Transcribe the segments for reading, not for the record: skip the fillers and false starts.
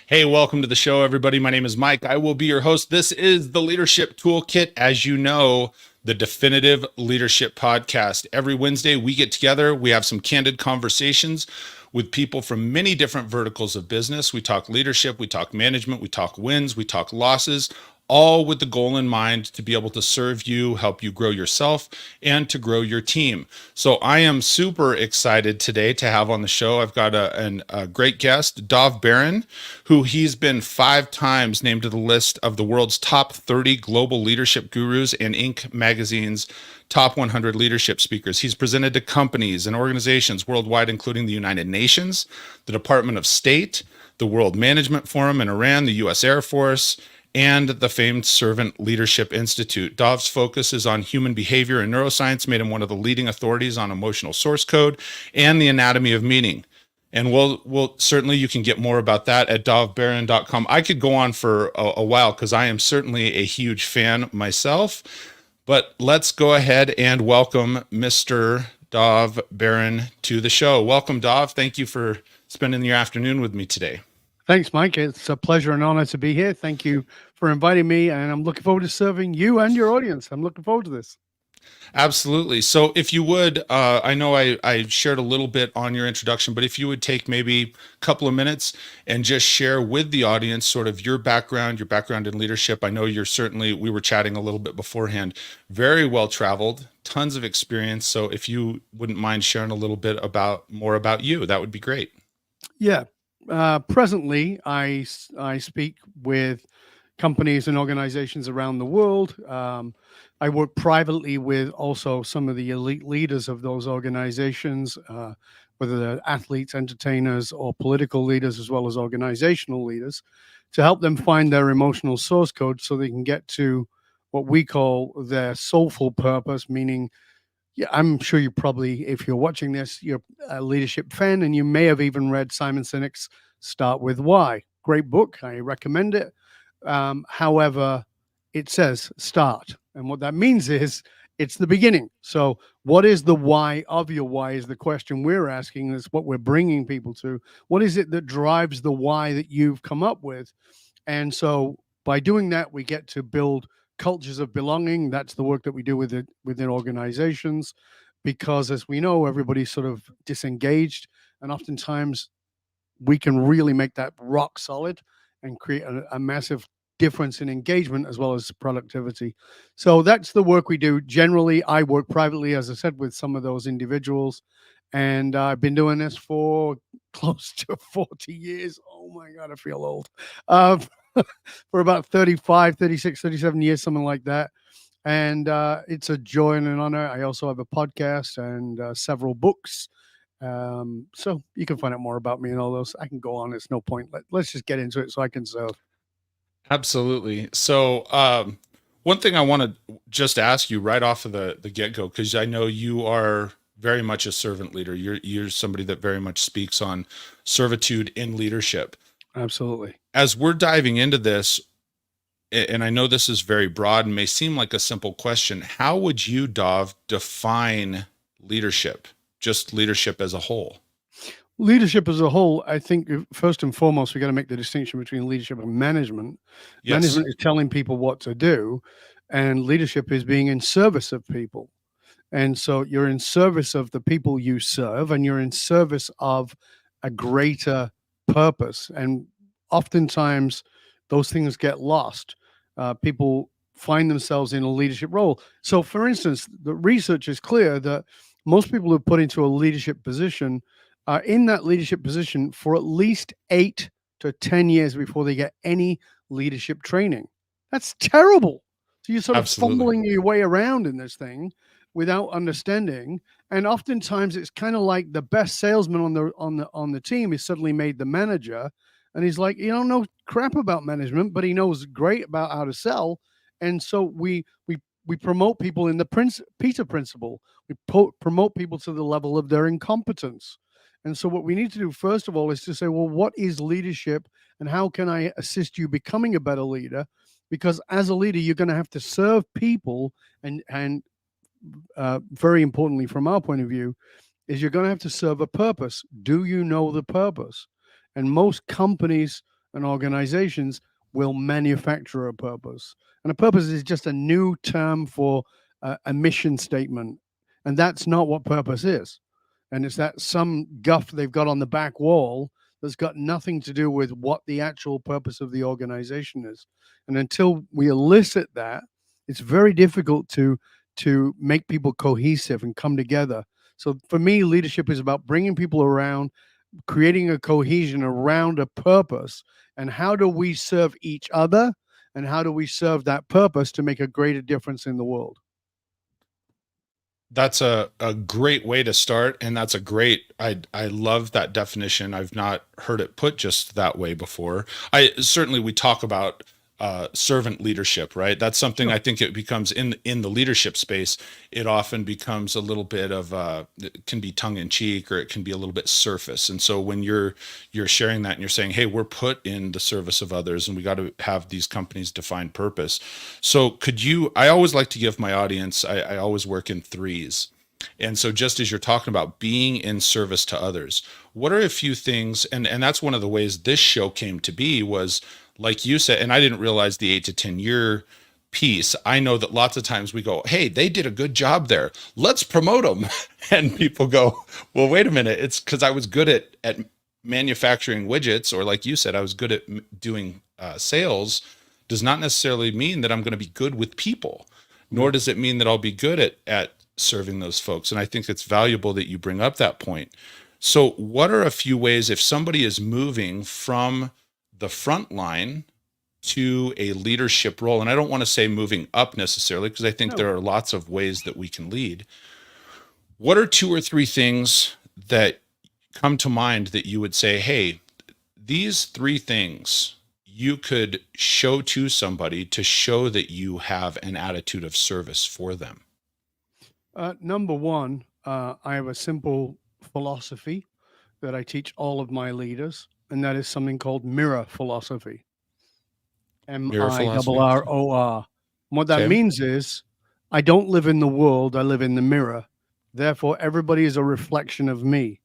Hey, welcome to the show, everybody. My name is Mike. I will be your host. This is the Leadership Toolkit. As you know, the definitive leadership podcast. Every Wednesday, we get together. We have some candid conversations with people from many different verticals of business. We talk leadership, we talk management, we talk wins, we talk losses, all with the goal in mind to be able to serve you, help you grow yourself, and to grow your team. So I am super excited today to have on the show. I've got a great guest, Dov Baron, who he's been 5 times named to the list of the world's top 30 global leadership gurus and Inc. magazine's top 100 leadership speakers. He's presented to companies and organizations worldwide, including the United Nations, the Department of State, the World Management Forum in Iran, the U.S. Air Force, and the famed Servant Leadership Institute. Dov's focus is on human behavior and neuroscience, made him one of the leading authorities on emotional source code and the anatomy of meaning. And we'll certainly, you can get more about that at dovbaron.com. I could go on for a while because I am certainly a huge fan myself. But let's go ahead and welcome Mr. Dov Baron to the show. Welcome, Dov. Thank you for spending your afternoon with me today. Thanks, Mike. It's a pleasure and honor to be here. Thank you for inviting me, and I'm looking forward to serving you and your audience. I'm looking forward to this. Absolutely. So if you would, I know I shared a little bit on your introduction, but if you would take maybe a couple of minutes and just share with the audience sort of your background in leadership. I know you're certainly, we were chatting a little bit beforehand, very well traveled, tons of experience. So if you wouldn't mind sharing a little bit more about you, that would be great. Yeah. Presently, I speak with companies and organizations around the world. I work privately with also some of the elite leaders of those organizations, whether they're athletes, entertainers, or political leaders, as well as organizational leaders, to help them find their emotional source code so they can get to what we call their soulful purpose, meaning, yeah, I'm sure you probably, if you're watching this, you're a leadership fan, and you may have even read Simon Sinek's Start With Why. Great book. I recommend it. However, it says start. And what that means is it's the beginning. So, what is the why of your why is the question we're asking. That's what we're bringing people to. What is it that drives the why that you've come up with? And so, by doing that, we get to build cultures of belonging. That's the work that we do within organizations, because as we know, everybody's sort of disengaged, and oftentimes we can really make that rock solid and create a massive difference in engagement as well as productivity. So that's the work we do. Generally, I work privately, as I said, with some of those individuals, and I've been doing this for close to 40 years. Oh my God, I feel old. Uh, for about 35, 36, 37 years, something like that. And it's a joy and an honor. I also have a podcast and several books. So you can find out more about me and all those. I can go on. It's no point. Let's just get into it so I can serve. Absolutely. So, one thing I want to just ask you right off of the get-go, because I know you are very much a servant leader. You're somebody that very much speaks on servitude in leadership. Absolutely. As we're diving into this, and I know this is very broad and may seem like a simple question, how would you, Dov, define leadership, just leadership as a whole? Leadership as a whole, I think first and foremost, we got to make the distinction between leadership and management. Yes. Management is telling people what to do, and leadership is being in service of people. And so you're in service of the people you serve, and you're in service of a greater purpose. And oftentimes those things get lost. People find themselves in a leadership role. So, for instance, the research is clear that most people who are put into a leadership position are in that leadership position for at least 8 to 10 years before they get any leadership training. That's terrible. So you're sort of Absolutely. fumbling your way around in this thing without understanding. And oftentimes it's kind of like the best salesman on the team is suddenly made the manager, and he's like, you don't know crap about management, but he knows great about how to sell. And so we promote people in the Peter principle. We promote people to the level of their incompetence. And so what we need to do first of all is to say, well, what is leadership, and how can I assist you becoming a better leader? Because as a leader, you're going to have to serve people, and very importantly, from our point of view, is you're going to have to serve a purpose. Do you know the purpose? And most companies and organizations will manufacture a purpose. And a purpose is just a new term for a mission statement. And that's not what purpose is. And it's that some guff they've got on the back wall that's got nothing to do with what the actual purpose of the organization is. And until we elicit that, it's very difficult to make people cohesive and come together. So for me, leadership is about bringing people around, creating a cohesion around a purpose, and how do we serve each other, and how do we serve that purpose to make a greater difference in the world. That's a great way to start, and that's a great, I love that definition. I've not heard it put just that way before. I certainly, we talk about servant leadership, right? That's something I think it becomes in the leadership space. It often becomes a little bit of it can be tongue in cheek, or it can be a little bit surface. And so when you're sharing that and you're saying, hey, we're put in the service of others, and we got to have these companies define purpose. So could you? I always like to give my audience. I always work in threes. And so just as you're talking about being in service to others, what are a few things, and that's one of the ways this show came to be, was like you said, and I didn't realize the 8 to 10 year piece. I know that lots of times we go, hey, they did a good job there, let's promote them. And people go, well, wait a minute, it's because I was good at manufacturing widgets, or like you said, I was good at doing sales, does not necessarily mean that I'm going to be good with people, nor does it mean that I'll be good at serving those folks. And I think it's valuable that you bring up that point. So what are a few ways, if somebody is moving from the front line to a leadership role, and I don't want to say moving up necessarily, because I think there are lots of ways that we can lead, what are 2 or 3 things that come to mind that you would say, hey, these 3 things you could show to somebody to show that you have an attitude of service for them? Number one, I have a simple philosophy that I teach all of my leaders, and that is something called mirror philosophy. MIRROR. What that means is, I don't live in the world, I live in the mirror. Therefore, everybody is a reflection of me.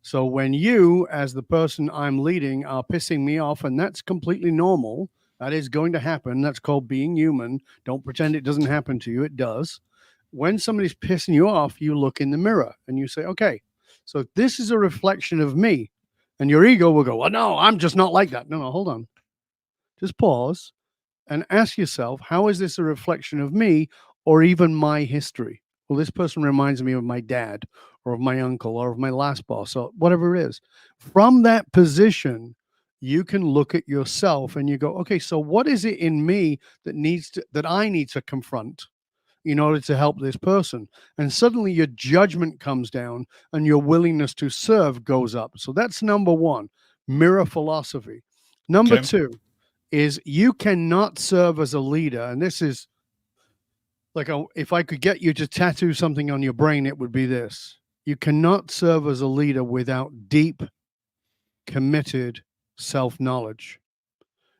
So when you, as the person I'm leading, are pissing me off, and that's completely normal, that is going to happen. That's called being human. Don't pretend it doesn't happen to you. It does. When somebody's pissing you off, you look in the mirror and you say, okay, so this is a reflection of me. And your ego will go, well, no, I'm just not like that. No, hold on. Just pause and ask yourself, how is this a reflection of me, or even my history? Well, this person reminds me of my dad, or of my uncle, or of my last boss, or whatever it is. From that position, you can look at yourself and you go, okay, so what is it in me that I need to confront in order to help this person? And suddenly your judgment comes down and your willingness to serve goes up. So that's number one, mirror philosophy. Number 2 is, you cannot serve as a leader. And this is like, if I could get you to tattoo something on your brain, it would be this: you cannot serve as a leader without deep, committed self-knowledge.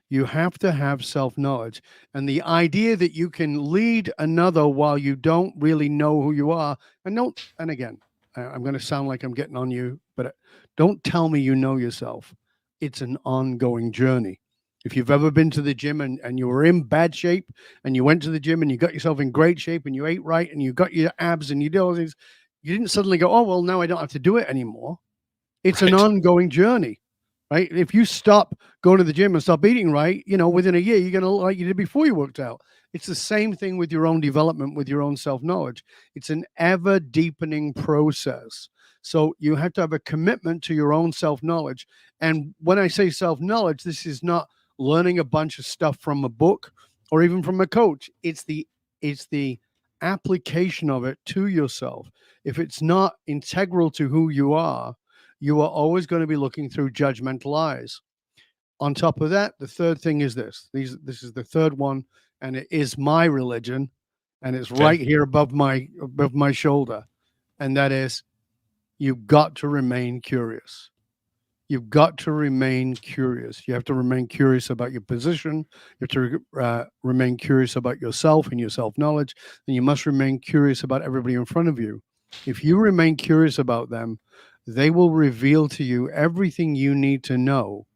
You have to have self-knowledge. And the idea that you can lead another while you don't really know who you are, and again, I'm going to sound like I'm getting on you, but don't tell me you know yourself. It's an ongoing journey. If you've ever been to the gym and you were in bad shape, and you went to the gym and you got yourself in great shape, and you ate right and you got your abs and you did all these, you didn't suddenly go, oh, well, now I don't have to do it anymore. It's an ongoing journey. Right? If you stop going to the gym and stop eating right, within a year, you're going to look like you did before you worked out. It's the same thing with your own development, with your own self-knowledge. It's an ever deepening process. So you have to have a commitment to your own self-knowledge. And when I say self-knowledge, this is not learning a bunch of stuff from a book or even from a coach. It's the application of it to yourself. If it's not integral to who you are always going to be looking through judgmental eyes. On top of that, the third thing is this. This is the third one, and it is my religion, and it's right here above my shoulder. And that is, you've got to remain curious. You've got to remain curious. You have to remain curious about your position. You have to remain curious about yourself and your self-knowledge. And you must remain curious about everybody in front of you. If you remain curious about them, they will reveal to you everything you need to know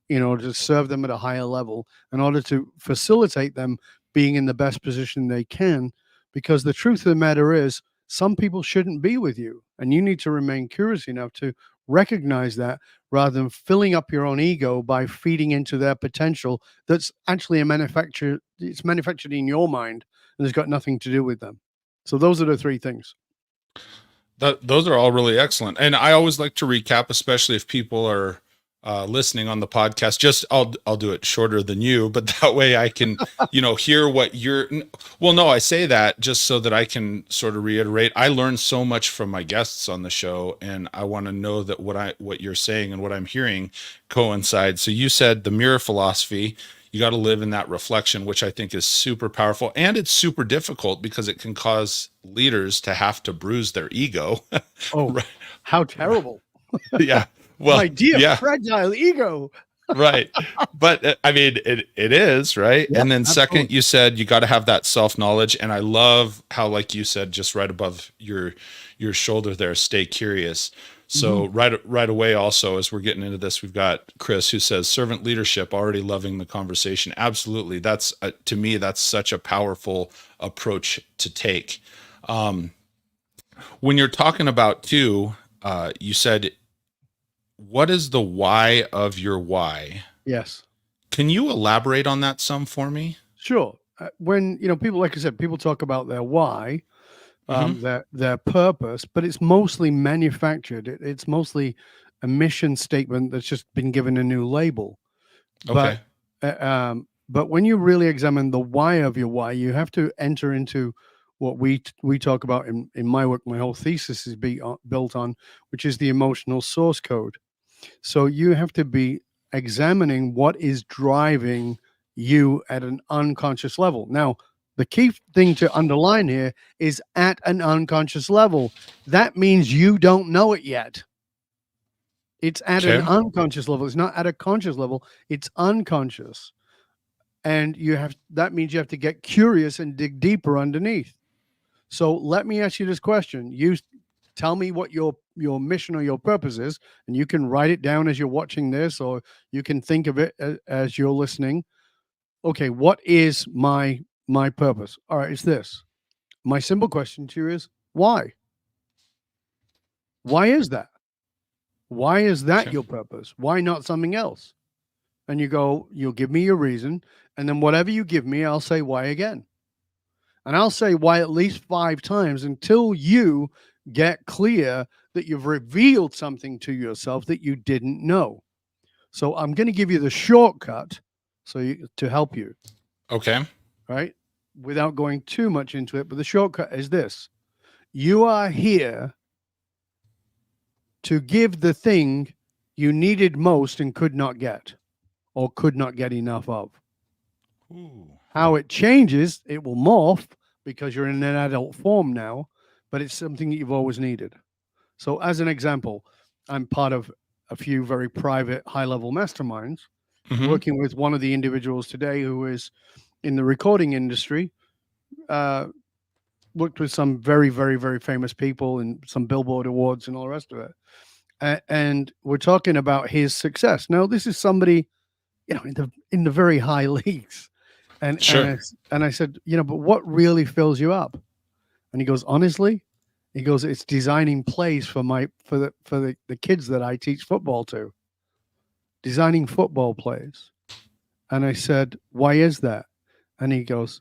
in order to serve them at a higher level, in order to facilitate them being in the best position they can. Because the truth of the matter is, some people shouldn't be with you, and you need to remain curious enough to recognize that, rather than filling up your own ego by feeding into their potential that's actually it's manufactured in your mind and has got nothing to do with them. So those are the three things. Those are all really excellent. And I always like to recap, especially if people are listening on the podcast. Just I'll do it shorter than you, but that way I can, hear what you're. Well, no, I say that just so that I can sort of reiterate. I learn so much from my guests on the show, and I want to know that what you're saying and what I'm hearing coincide. So you said the mirror philosophy. You got to live in that reflection, which I think is super powerful, and it's super difficult because it can cause leaders to have to bruise their ego. Oh, Right. how terrible. Yeah. Well, My dear yeah, fragile ego. right. But I mean, it is, right? Yep, And then absolutely. second, you said you got to have that self-knowledge. And I love how, like you said, just right above your shoulder there, stay curious. So right away, also, as we're getting into this, we've got Chris who says servant leadership, already loving the conversation. Absolutely. That's to me, that's such a powerful approach to take. When you're talking about too, you said, what is the why of your why? Yes. Can you elaborate on that some for me? Sure. When people, like I said, people talk about their why, Hmm. their purpose, but it's mostly manufactured. It's mostly a mission statement that's just been given a new label. Okay. But when you really examine the why of your why, you have to enter into what we talk about in my work. My whole thesis is built on, which is the emotional source code. So you have to be examining what is driving you at an unconscious level. Now, the key thing to underline here is at an unconscious level. That means you don't know it yet. It's at an Okay. unconscious level. It's not at a conscious level. It's unconscious. And that means you have to get curious and dig deeper underneath. So let me ask you this question. You tell me what your mission or your purpose is, and you can write it down as you're watching this, or you can think of it as you're listening. Okay, what is my purpose? All right, it's this. My simple question to you is why? Why is that? Why is that Okay. your purpose? Why not something else? And you'll give me your reason, and then whatever you give me, I'll say why again. And I'll say why at least 5 times until you get clear that you've revealed something to yourself that you didn't know. So I'm going to give you the shortcut to help you, Okay. right? Without going too much into it, but the shortcut is this. You are here to give the thing you needed most and could not get, or could not get enough of. Ooh. How it changes, it will morph because you're in an adult form now, but it's something that you've always needed. So, as an example, I'm part of a few very private, high level masterminds, Hmm. working with one of the individuals today who is in the recording industry, uh, worked with some very, very, very famous people and some Billboard awards and all the rest of it. And we're talking about his success. Now, this is somebody, in the very high leagues. Sure. And I said, but what really fills you up? And he goes, honestly, he goes, it's designing plays for the kids that I teach football to, designing football plays. And I said, why is that? And he goes,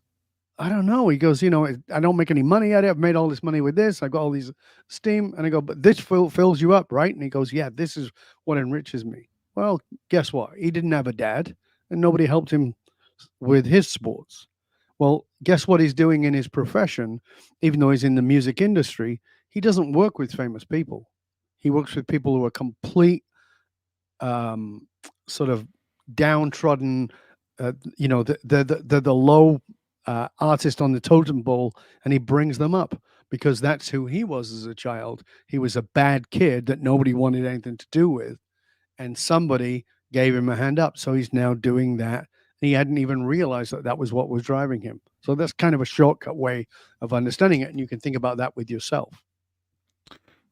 I don't know. He goes, I don't make any money at it. I've made all this money with this. I've got all these steam. And I go, but this fills you up, right? And he goes, yeah, this is what enriches me. Well, guess what? He didn't have a dad, and nobody helped him with his sports. Well, guess what he's doing in his profession, even though he's in the music industry? He doesn't work with famous people. He works with people who are complete, um, sort of downtrodden, the low artist on the totem pole, and he brings them up because that's who he was as a child. He was a bad kid that nobody wanted anything to do with, and somebody gave him a hand up. So he's now doing that. He hadn't even realized that that was what was driving him. So that's kind of a shortcut way of understanding it. And you can think about that with yourself.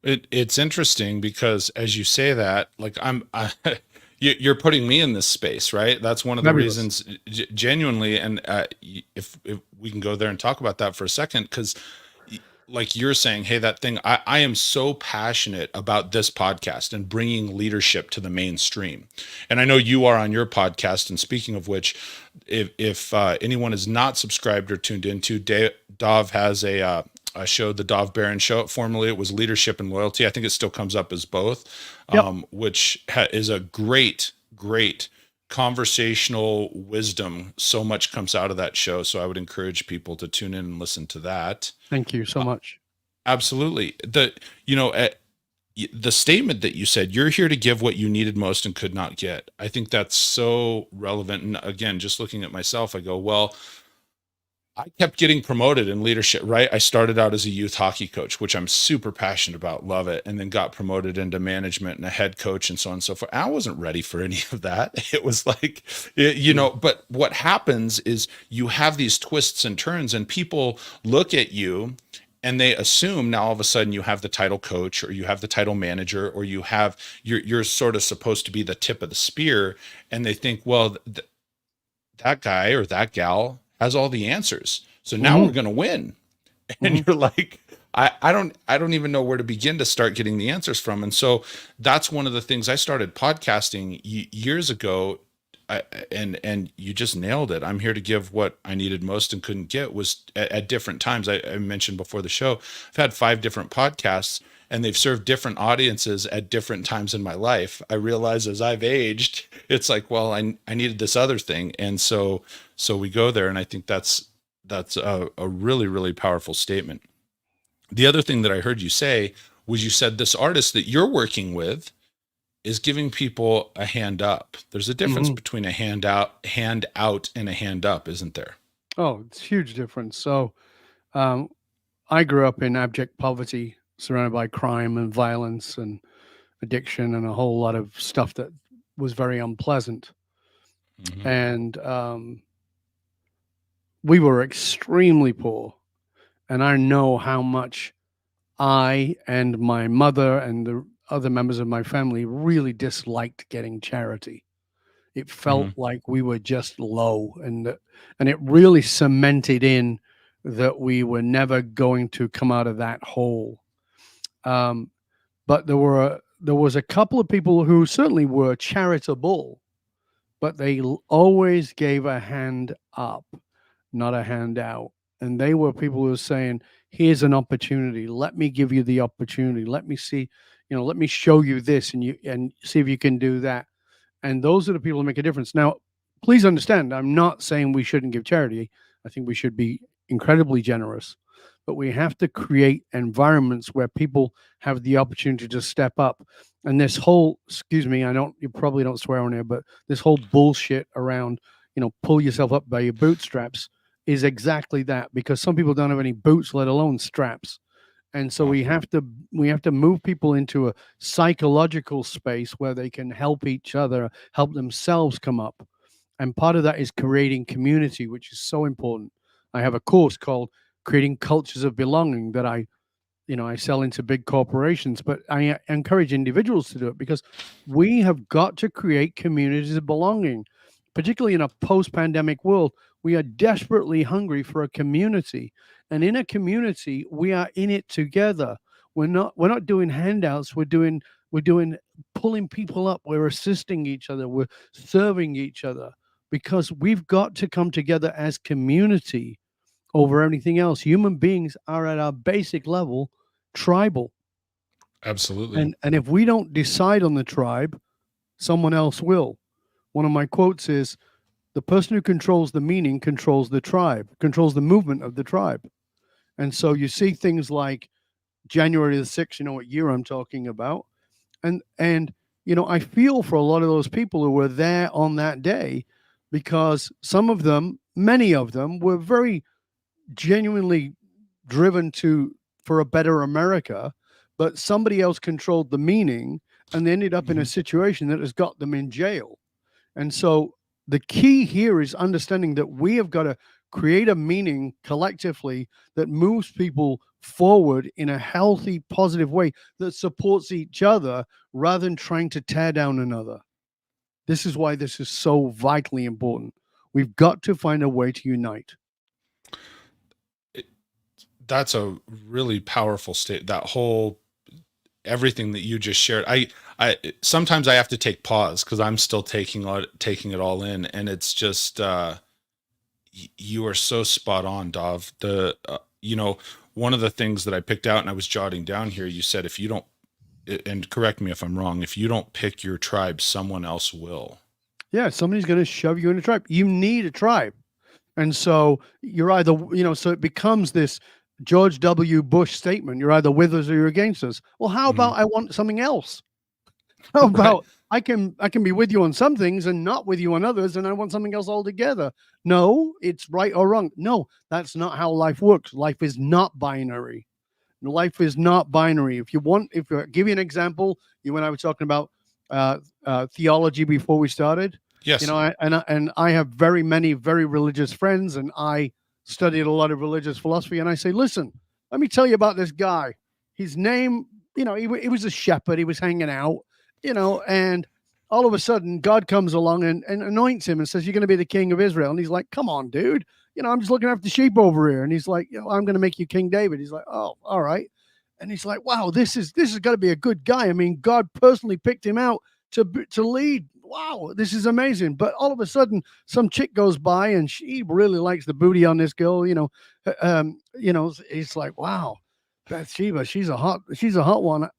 It's interesting because as you say that, like you're putting me in this space, right? That's one of the Fabulous. reasons, genuinely. And if we can go there and talk about that for a second, because like you're saying, hey, that thing, I am so passionate about this podcast and bringing leadership to the mainstream. And I know you are on your podcast. And speaking of which, if anyone is not subscribed or tuned into, Dov has a show, the Dov Baron Show. Formerly, it was Leadership and Loyalty. I think it still comes up as both, Yep. which is a great conversational wisdom. So much comes out of that show. So I would encourage people to tune in and listen to that. Thank you so much. Absolutely. The statement that you said, you're here to give what you needed most and could not get. I think that's so relevant. And again, just looking at myself, I go, well, I kept getting promoted in leadership, right? I started out as a youth hockey coach, which I'm super passionate about, love it, and then got promoted into management and a head coach and so on and so forth. I wasn't ready for any of that. It was like, but what happens is you have these twists and turns, and people look at you and they assume now all of a sudden you have the title coach, or you have the title manager, or you're sort of supposed to be the tip of the spear, and they think, well, that guy or that gal has all the answers. So now we're going to win. And you're like, I don't even know where to begin to start getting the answers from. And so that's one of the things. I started podcasting years ago. And you just nailed it. I'm here to give what I needed most and couldn't get. Was at different times. I mentioned before the show, I've had 5 different podcasts, and they've served different audiences at different times in my life. I realize as I've aged, it's like, well, I needed this other thing. And so we go there. And I think that's a really powerful statement. The other thing that I heard you say was, you said this artist that you're working with is giving people a hand up. There's a difference between a hand out and a hand up, isn't there? Oh, it's a huge difference. So I grew up in abject poverty, surrounded by crime and violence and addiction and a whole lot of stuff that was very unpleasant. Mm-hmm. And we were extremely poor. And I know how much I and my mother and the other members of my family really disliked getting charity. It felt like we were just low, and it really cemented in that we were never going to come out of that hole. But there was a couple of people who certainly were charitable, but they always gave a hand up, not a hand out. And they were people who were saying, here's an opportunity. Let me give you the opportunity. Let me see, let me show you this, and see if you can do that. And those are the people who make a difference. Now, please understand, I'm not saying we shouldn't give charity. I think we should be incredibly generous, but we have to create environments where people have the opportunity to step up. And this whole, excuse me, you probably don't swear on here, but this whole bullshit around, pull yourself up by your bootstraps is exactly that, because some people don't have any boots, let alone straps. And so we have to move people into a psychological space where they can help each other, help themselves come up. And part of that is creating community, which is so important. I have a course called Creating Cultures of Belonging that I sell into big corporations, but I encourage individuals to do it, because we have got to create communities of belonging, particularly in a post-pandemic world. We are desperately hungry for a community. And in a community, we are in it together. We're not doing handouts. We're doing pulling people up. We're assisting each other. We're serving each other, because we've got to come together as community over anything else. Human beings are at our basic level tribal. Absolutely. And if we don't decide on the tribe, someone else will. One of my quotes is, the person who controls the meaning controls the tribe, controls the movement of the tribe. And so you see things like January the 6th, you know what year I'm talking about. And I feel for a lot of those people who were there on that day, because some of them, many of them, were very genuinely driven for a better America, but somebody else controlled the meaning, and they ended up in a situation that has got them in jail. And so the key here is understanding that we have got to create a meaning collectively that moves people forward in a healthy, positive way that supports each other, rather than trying to tear down another. This is why this is so vitally important. We've got to find a way to unite. That's a really powerful state. That whole everything that you just shared. I sometimes I have to take pause because I'm still taking it all in, and it's just you are so spot on, Dov. One of the things that I picked out and I was jotting down here, you said if you don't, and correct me if I'm wrong, if you don't pick your tribe, someone else will. Yeah, somebody's going to shove you in a tribe. You need a tribe. And so you're either, so it becomes this George W. Bush statement. You're either with us or you're against us. Well, how about I want something else? How about I can be with you on some things and not with you on others, and I want something else altogether? No, it's right or wrong. No, that's not how life works. Life is not binary. Life is not binary. If you give you an example, you and I were talking about theology before we started. Yes. I have very many very religious friends, and I studied a lot of religious philosophy. And I say, listen, let me tell you about this guy. His name, he was a shepherd. He was hanging out, and all of a sudden God comes along and anoints him and says, you're going to be the king of Israel. And he's like, come on, dude. I'm just looking after the sheep over here. And he's like, I'm going to make you King David. He's like, oh, all right. And he's like, wow, this is got to be a good guy. I mean, God personally picked him out to lead. Wow, this is amazing. But all of a sudden, some chick goes by and she really likes the booty on this girl. It's like, wow, Bathsheba, she's a hot one.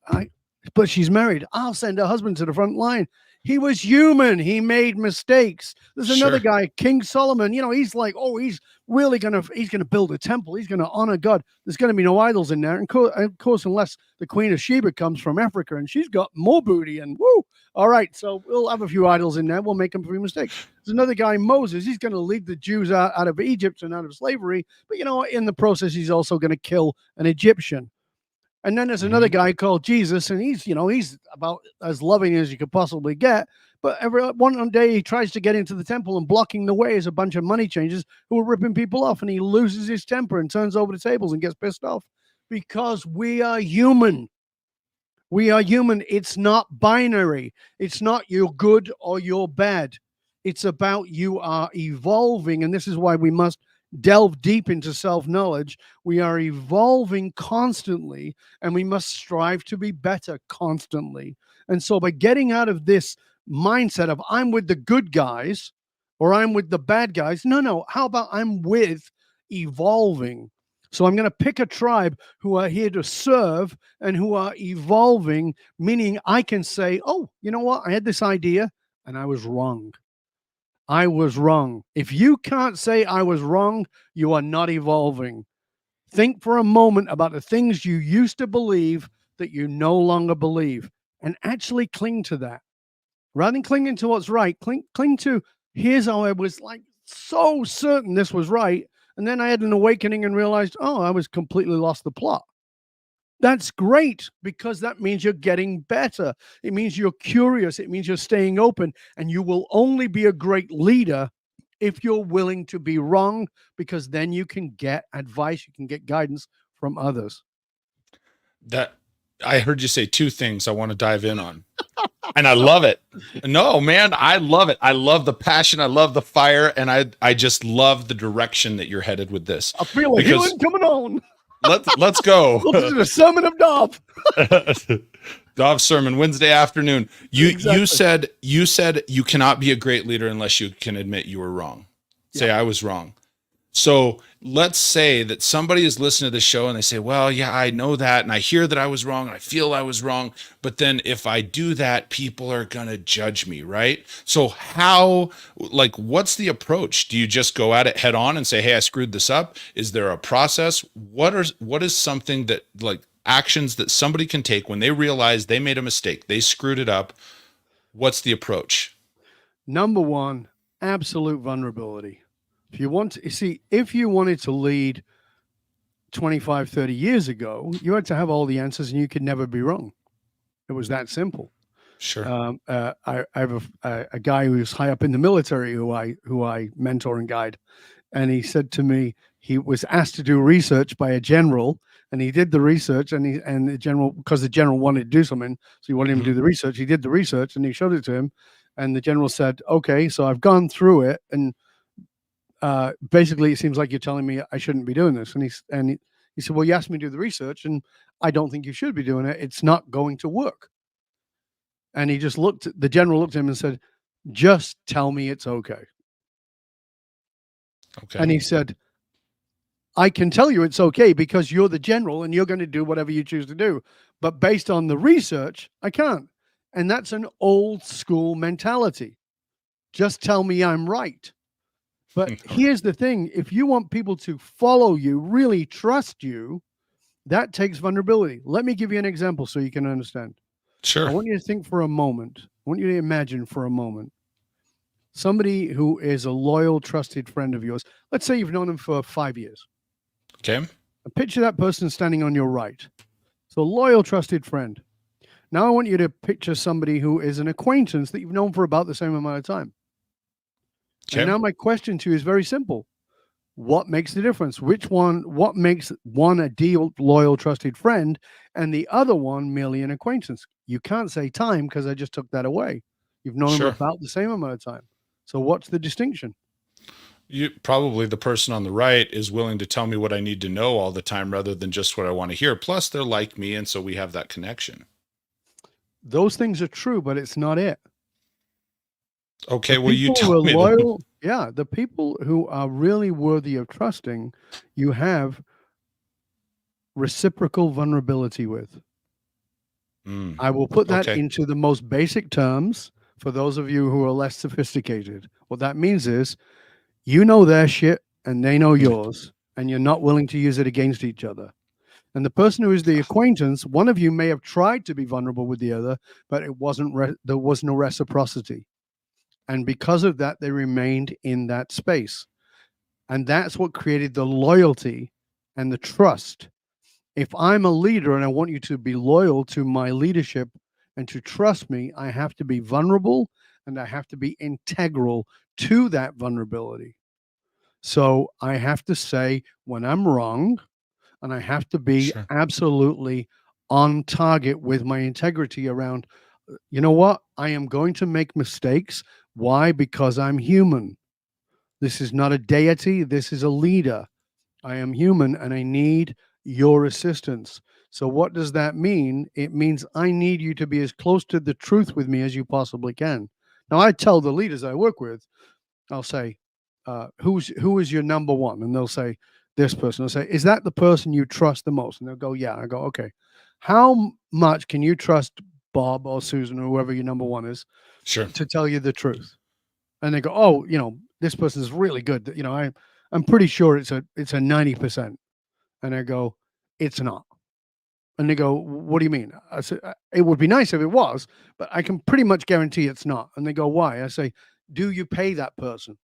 But she's married. I'll send her husband to the front line. He was human. He made mistakes. There's another guy, King Solomon. He's like, oh, he's really he's gonna build a temple. He's gonna honor God. There's gonna be no idols in there. And of course, unless the Queen of Sheba comes from Africa and she's got more booty and woo. All right, so we'll have a few idols in there. We'll make them free mistakes. There's another guy, Moses. He's going to lead the Jews out of Egypt and out of slavery. But, in the process, he's also going to kill an Egyptian. And then there's another guy called Jesus, and he's about as loving as you could possibly get. But one day he tries to get into the temple, and blocking the way is a bunch of money changers who are ripping people off. And he loses his temper and turns over the tables and gets pissed off because we are human. We are human. It's not binary. It's not you're good or you're bad. It's about you are evolving. And this is why we must delve deep into self-knowledge. We are evolving constantly, and we must strive to be better constantly. And so by getting out of this mindset of I'm with the good guys or I'm with the bad guys, no. How about I'm with evolving? So I'm going to pick a tribe who are here to serve and who are evolving, meaning I can say, oh, you know what? I had this idea and I was wrong. I was wrong. If you can't say I was wrong, you are not evolving. Think for a moment about the things you used to believe that you no longer believe and actually cling to that. Rather than clinging to what's right, cling to here's how I was like so certain this was right. And then I had an awakening and realized, oh, I was completely lost the plot. That's great because that means you're getting better. It means you're curious. It means you're staying open. And you will only be a great leader if you're willing to be wrong, because then you can get advice, you can get guidance from others. That I heard you say two things I want to dive in on. And I love it. No, man, I love it. I love the passion. I love the fire. And I just love the direction that you're headed with this. I feel a healing coming on. Let's go. This is the sermon of Dov. Dov sermon Wednesday afternoon. You said you cannot be a great leader unless you can admit you were wrong. Say I was wrong. So let's say that somebody is listening to the show and they say, well, yeah, I know that. And I hear that I was wrong. And I feel I was wrong. But then if I do that, people are going to judge me. Right. So what's the approach? Do you just go at it head on and say, hey, I screwed this up? Is there a process? What is something that actions that somebody can take when they realize they made a mistake, they screwed it up? What's the approach? Number one, absolute vulnerability. If you wanted to lead 25, 30 years ago, you had to have all the answers and you could never be wrong. It was that simple. Sure. I have a guy who's high up in the military who I mentor and guide. And he said to me, he was asked to do research by a general, and he did the research, and the general, because the general wanted to do something, so he wanted him to do the research. He did the research and he showed it to him. And the general said, okay, so I've gone through it, and basically it seems like you're telling me I shouldn't be doing this. And he said, well, you asked me to do the research, and I don't think you should be doing it. It's not going to work. And the general looked at him and said, just tell me it's okay. Okay. And he said, I can tell you it's okay because you're the general and you're going to do whatever you choose to do. But based on the research, I can't. And that's an old school mentality. Just tell me I'm right. But here's the thing. If you want people to follow you, really trust you, that takes vulnerability. Let me give you an example so you can understand. Sure. I want you to think for a moment. I want you to imagine for a moment somebody who is a loyal, trusted friend of yours. Let's say you've known them for 5 years. Okay. And picture that person standing on your right. So, loyal, trusted friend. Now I want you to picture somebody who is an acquaintance that you've known for about the same amount of time. Okay. And now my question to you is very simple. What makes the difference? What makes one a deal loyal, trusted friend and the other one merely an acquaintance? You can't say time because I just took that away. You've known them Sure. for about the same amount of time. So what's the distinction? Probably the person on the right is willing to tell me what I need to know all the time rather than just what I want to hear. Plus, they're like me, and so we have that connection. Those things are true, but it's not it. Okay, well, you tell me loyal, yeah, the people who are really worthy of trusting, you have reciprocal vulnerability with. I will put that Okay. into the most basic terms for those of you who are less sophisticated. What that means is you know their shit and they know yours, and you're not willing to use it against each other. And the person who is the acquaintance, one of you may have tried to be vulnerable with the other, but there was no reciprocity. And because of that, they remained in that space. And that's what created the loyalty and the trust. If I'm a leader and I want you to be loyal to my leadership and to trust me, I have to be vulnerable and I have to be integral to that vulnerability. So I have to say when I'm wrong, and I have to be Sure. absolutely on target with my integrity around, you know what? I am going to make mistakes. Why? Because I'm human. This is not a deity. This is a leader. I am human and I need your assistance. So, what does that mean? It means I need you to be as close to the truth with me as you possibly can. Now, I tell the leaders I work with, I'll say, who is your number one? And they'll say, this person. I'll say, is that the person you trust the most? And they'll go, yeah. I go, okay. How much can you trust Bob or Susan or whoever your number one is Sure. to tell you the truth? And they go, oh, this person is really good. I'm pretty sure it's a 90%. And I go, it's not. And they go, what do you mean? I said, it would be nice if it was, but I can pretty much guarantee it's not. And they go, why? I say, do you pay that person?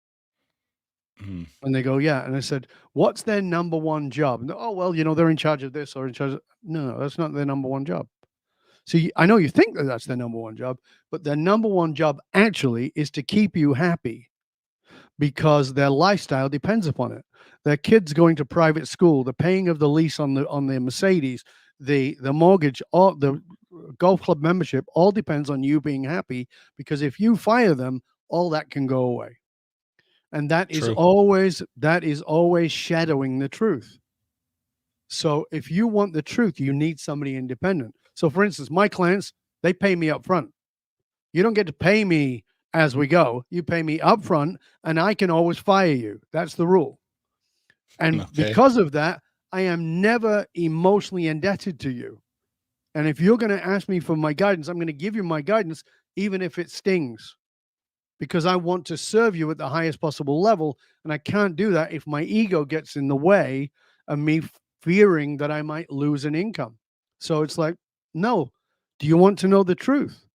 Mhm. And they go, yeah. And I said, what's their number one job? And oh, well, they're in charge of this or in charge of, no, that's not their number one job. So I know you think that that's their number one job, but their number one job actually is to keep you happy because their lifestyle depends upon it. Their kids going to private school, the paying of the lease on their Mercedes, the mortgage, all the golf club membership, all depends on you being happy, because if you fire them, all that can go away. And that is True. always shadowing the truth. So if you want the truth, you need somebody independent. So for instance, my clients, they pay me up front. You don't get to pay me as we go. You pay me up front and I can always fire you. That's the rule. And Okay. because of that, I am never emotionally indebted to you. And if you're going to ask me for my guidance, I'm going to give you my guidance, even if it stings, because I want to serve you at the highest possible level. And I can't do that if my ego gets in the way of me fearing that I might lose an income. So it's like, no. Do you want to know the truth?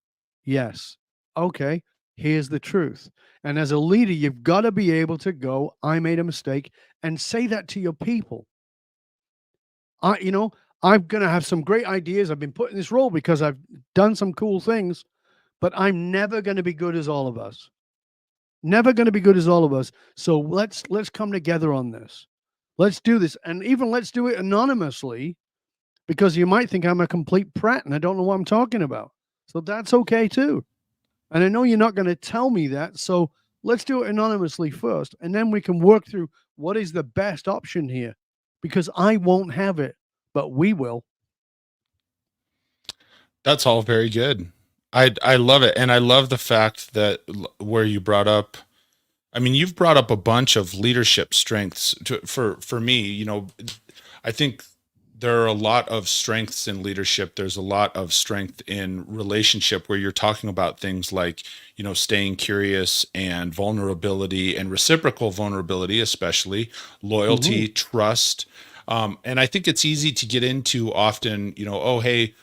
Yes. Okay. Here's the truth. And as a leader, you've got to be able to go, I made a mistake, and say that to your people. I'm going to have some great ideas. I've been put in this role because I've done some cool things, but I'm never going to be good as all of us. Never going to be good as all of us. So let's come together on this. Let's do this. And even let's do it anonymously, because you might think I'm a complete prat and I don't know what I'm talking about. So that's okay too. And I know you're not going to tell me that. So let's do it anonymously first. And then we can work through what is the best option here, because I won't have it, but we will. That's all very good. I love it, and I love the fact that where you brought up. I mean, you've brought up a bunch of leadership strengths for me. I think there are a lot of strengths in leadership. There's a lot of strength in relationship where you're talking about things like, staying curious and vulnerability and reciprocal vulnerability, especially Mm-hmm. loyalty, trust. And I think it's easy to get into often, oh, hey,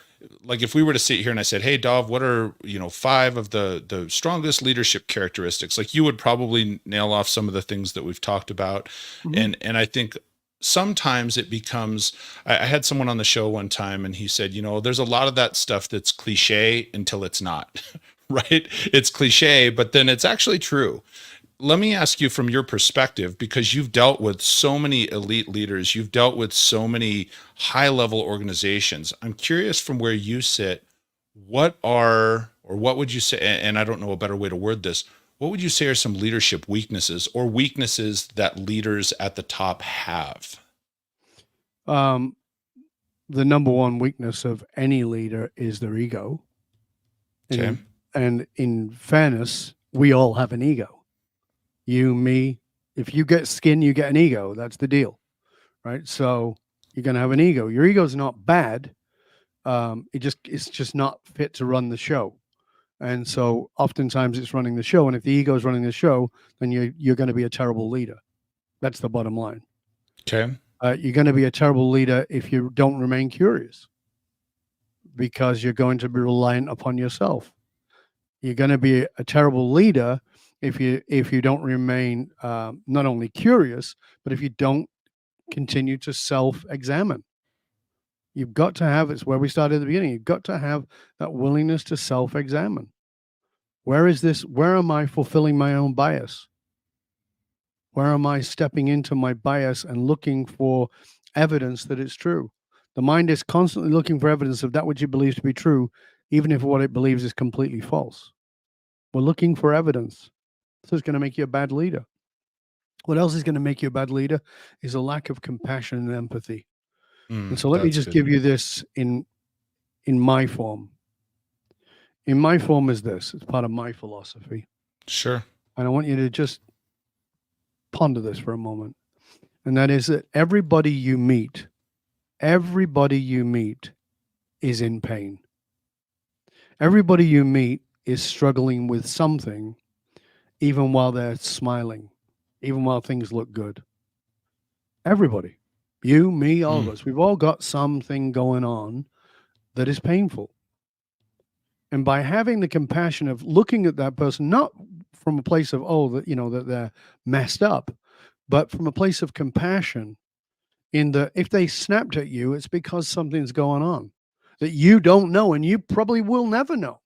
like if we were to sit here and I said, hey, Dov, what are, five of the strongest leadership characteristics? Like you would probably nail off some of the things that we've talked about. Mm-hmm. And I think sometimes it becomes, I had someone on the show one time and he said, there's a lot of that stuff that's cliche until it's not, right? It's cliche, but then it's actually true. Let me ask you from your perspective, because you've dealt with so many elite leaders, you've dealt with so many high level organizations. I'm curious from where you sit, what would you say, and I don't know a better way to word this, what would you say are some leadership weaknesses or weaknesses that leaders at the top have? Um, the number one weakness of any leader is their ego. Okay. And in fairness, we all have an ego. You, me. If you get skin, you get an ego. That's the deal, right? So you're going to have an ego. Your ego is not bad. It's just not fit to run the show. And so oftentimes it's running the show. And if the ego is running the show, then you're going to be a terrible leader. That's the bottom line. Okay. You're going to be a terrible leader if you don't remain curious, because you're going to be reliant upon yourself. You're going to be a terrible leader if you don't remain not only curious, but if you don't continue to self-examine. You've got to have, it's where we started at the beginning, you've got to have that willingness to self-examine. Where am I fulfilling my own bias? Where am I stepping into my bias and looking for evidence that it's true? The mind is constantly looking for evidence of that which it believes to be true, even if what it believes is completely false. We're looking for evidence. So it's going to make you a bad leader. What else is going to make you a bad leader is a lack of compassion and empathy. And so let me That's just good. give you this in my form. In my form is this. It's part of my philosophy. Sure. And I want you to just ponder this for a moment. And that is that everybody you meet is in pain. Everybody you meet is struggling with something, even while they're smiling, even while things look good. Everybody, you, me, all of Mm, us, we've all got something going on that is painful. And by having the compassion of looking at that person, not from a place of, oh, that they're messed up, but from a place of compassion, if they snapped at you, it's because something's going on that you don't know and you probably will never know.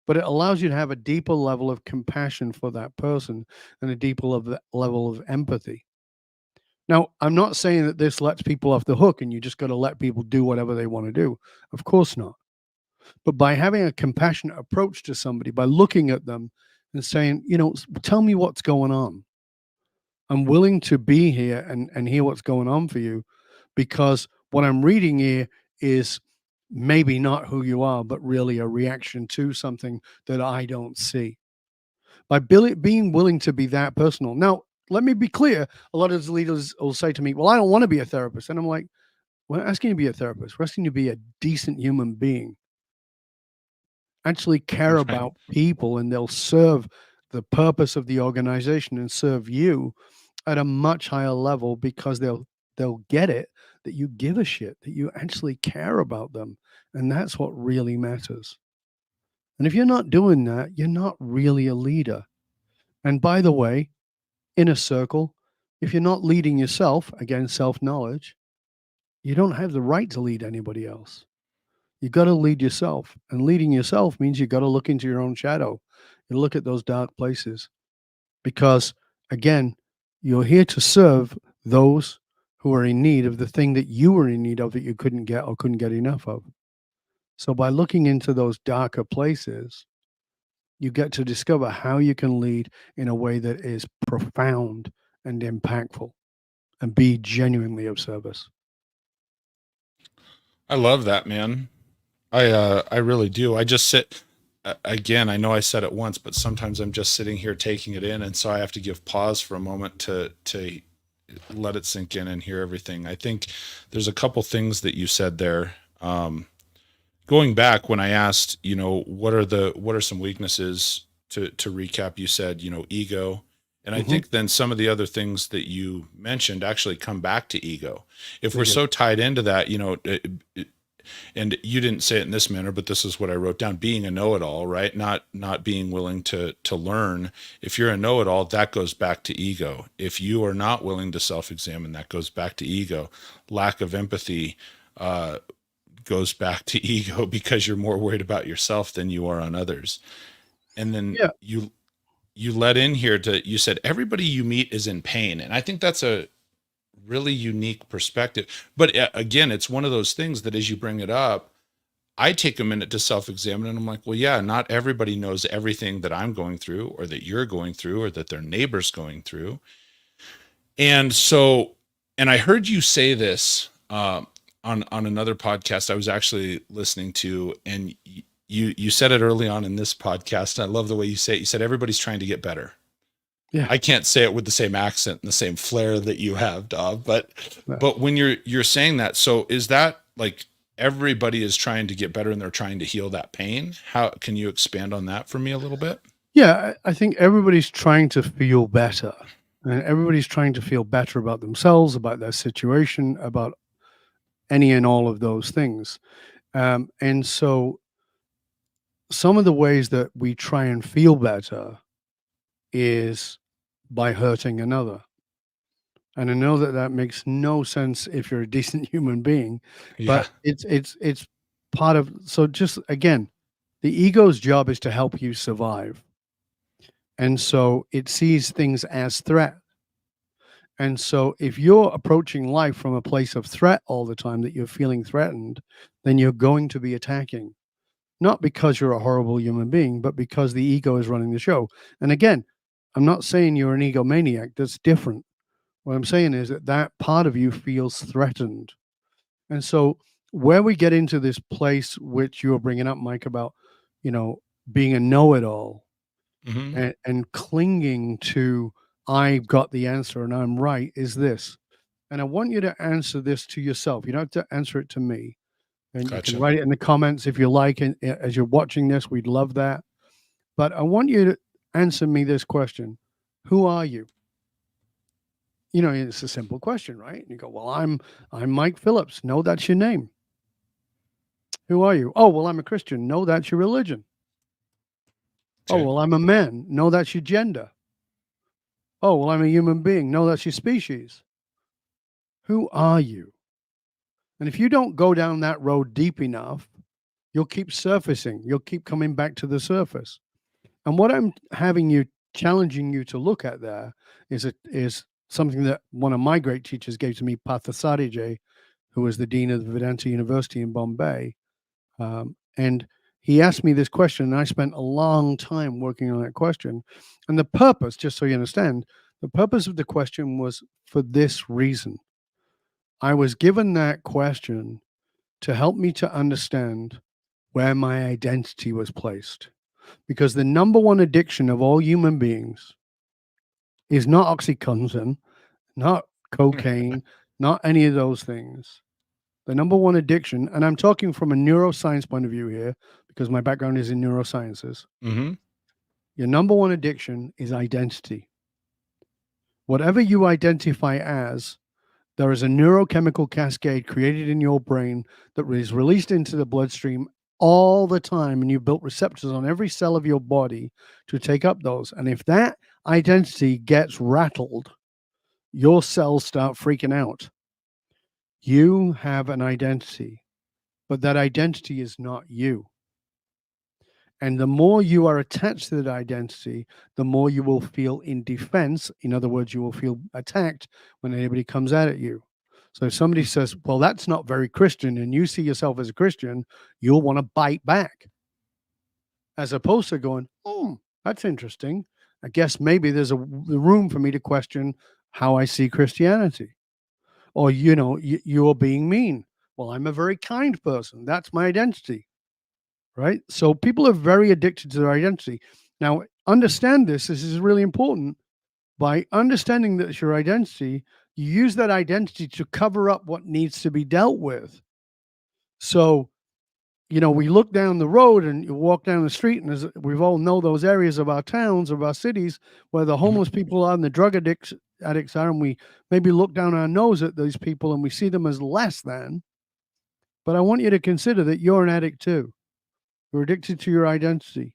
But it allows you to have a deeper level of compassion for that person and a deeper level of empathy. Now, I'm not saying that this lets people off the hook and you just got to let people do whatever they want to do. Of course not. But by having a compassionate approach to somebody, by looking at them and saying, tell me what's going on. I'm willing to be here and hear what's going on for you, because what I'm reading here is maybe not who you are, but really a reaction to something that I don't see. By being willing to be that personal. Now, let me be clear. A lot of the leaders will say to me, well, I don't want to be a therapist. And I'm like, we're not asking you to be a therapist. We're asking you to be a decent human being. Actually care right. about people, and they'll serve the purpose of the organization and serve you at a much higher level, because they'll get it that you give a shit, that you actually care about them. And that's what really matters. And if you're not doing that, you're not really a leader. And by the way, in a circle, if you're not leading yourself, again, self-knowledge, you don't have the right to lead anybody else. You got to lead yourself. And leading yourself means you got to look into your own shadow and look at those dark places. Because again, you're here to serve those who are in need of the thing that you were in need of that you couldn't get or couldn't get enough of. So by looking into those darker places, You get to discover how you can lead in a way that is profound and impactful and be genuinely of service. I love that, man. I really do. I just sit again, I know I said it once, but sometimes I'm just sitting here taking it in, and so I have to give pause for a moment to let it sink in and hear everything. I think there's a couple things that you said there. Going back when I asked, what are some weaknesses, to recap, you said, ego. And I Hmm. think then some of the other things that you mentioned actually come back to ego. If They we're do. so tied into that, and you didn't say it in this manner, but this is what I wrote down: being a know-it-all, right? Not being willing to learn. If you're a know-it-all, that goes back to ego. If you are not willing to self-examine, that goes back to ego. Lack of empathy goes back to ego, because you're more worried about yourself than you are on others. And then Yeah. you let in here you said everybody you meet is in pain, and I think that's a really unique perspective. But again, it's one of those things that as you bring it up, I take a minute to self-examine, and I'm like, well, yeah, not everybody knows everything that I'm going through, or that you're going through, or that their neighbor's going through. And so, and I heard you say this on another podcast I was actually listening to, and you said it early on in this podcast. And I love the way you say it. You said everybody's trying to get better. Yeah. I can't say it with the same accent and the same flair that you have, Dov, but Yeah. when you're saying that, so is that like everybody is trying to get better and they're trying to heal that pain? How can you expand on that for me a little bit? Yeah, I think everybody's trying to feel better, and everybody's trying to feel better about themselves, about their situation, about any and all of those things. And so, some of the ways that we try and feel better is by hurting another. And I know that that makes no sense if you're a decent human being, Yeah. but it's part of. So just again, the ego's job is to help you survive, and so it sees things as threat. And so if you're approaching life from a place of threat all the time, that you're feeling threatened, then you're going to be attacking. Not because you're a horrible human being, but because the ego is running the show. And again, I'm not saying you're an egomaniac. That's different. What I'm saying is that that part of you feels threatened. And so where we get into this place, which you were bringing up, Mike, about, you know, being a know-it-all Hmm. and clinging to, I've got the answer and I'm right, is this. And I want you to answer this to yourself. You don't have to answer it to me. And you can Gotcha. write it in the comments if you like. And as you're watching this, we'd love that. But I want you to answer me this question: who are you? You know, it's a simple question, right? And you go, well, I'm Mike Phillips. No, that's your name. Who are you? Oh, well, I'm a Christian. No, that's your religion. Oh, Okay. well, I'm a man. No, that's your gender. Oh, well, I'm a human being. No, that's your species. Who are you? And if you don't go down that road deep enough, you'll keep surfacing. You'll keep coming back to the surface. And what I'm having you, challenging you to look at there is something that one of my great teachers gave to me, Parthasarya, who was the dean of the Vedanta University in Bombay. And he asked me this question, and I spent a long time working on that question. And the purpose, just so you understand, the purpose of the question was for this reason. I was given that question to help me to understand where my identity was placed. Because the number one addiction of all human beings is not Oxycontin, not cocaine, not any of those things. The number one addiction, and I'm talking from a neuroscience point of view here, because my background is in neurosciences. Hmm. Your number one addiction is identity. Whatever you identify as, there is a neurochemical cascade created in your brain that is released into the bloodstream all the time. And you built receptors on every cell of your body to take up those. And if that identity gets rattled, your cells start freaking out. You have an identity, but that identity is not you. And the more you are attached to that identity, the more you will feel in defense. In other words, you will feel attacked when anybody comes at you. So if somebody says, well, that's not very Christian, and you see yourself as a Christian, you'll want to bite back. as opposed to going, that's interesting. I guess maybe there's a room for me to question how I see Christianity. Or, you're being mean. Well, I'm a very kind person. That's my identity, right? So people are very addicted to their identity. Now, understand this. This is really important. By understanding that it's your identity, you use that identity to cover up what needs to be dealt with. So, we look down the road and you walk down the street, and we've all know those areas of our towns, of our cities, where the Mhm. homeless people are and the drug addicts are, and we maybe look down our nose at these people and we see them as less than. But I want you to consider that you're an addict too. You're addicted to your identity.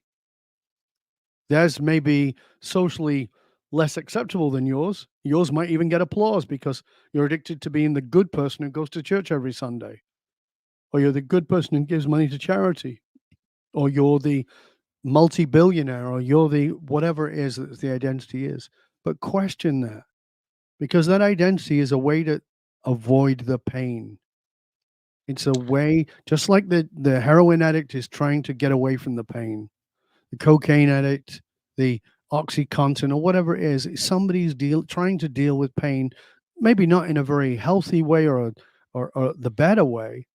Theirs may be socially less acceptable than yours. Yours might even get applause because you're addicted to being the good person who goes to church every Sunday, or you're the good person who gives money to charity, or you're the multi-billionaire, or you're the whatever it is that the identity is. But question that, because that identity is a way to avoid the pain. It's a way, just like the heroin addict is trying to get away from the pain, the cocaine addict, the OxyContin, or whatever it is. Somebody's trying to deal with pain, maybe not in a very healthy way or the better way,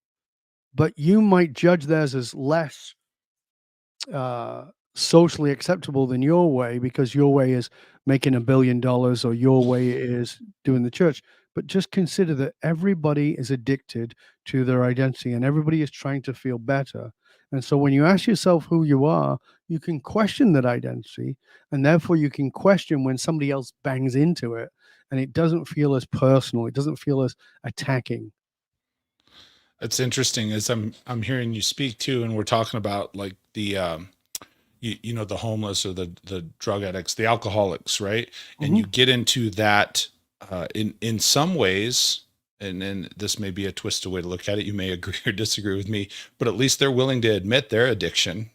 but you might judge theirs as less uh, socially acceptable than your way because your way is making $1 billion or your way is doing the church. But just consider that everybody is addicted to their identity and everybody is trying to feel better. And so when you ask yourself who you are, you can question that identity. And therefore, you can question when somebody else bangs into it and it doesn't feel as personal, it doesn't feel as attacking. It's interesting as I'm hearing you speak too, and we're talking about like the the homeless or the drug addicts, the alcoholics, right? And Mhm. you get into that in some ways, and this may be a twisted way to look at it. You may agree or disagree with me, but at least they're willing to admit their addiction,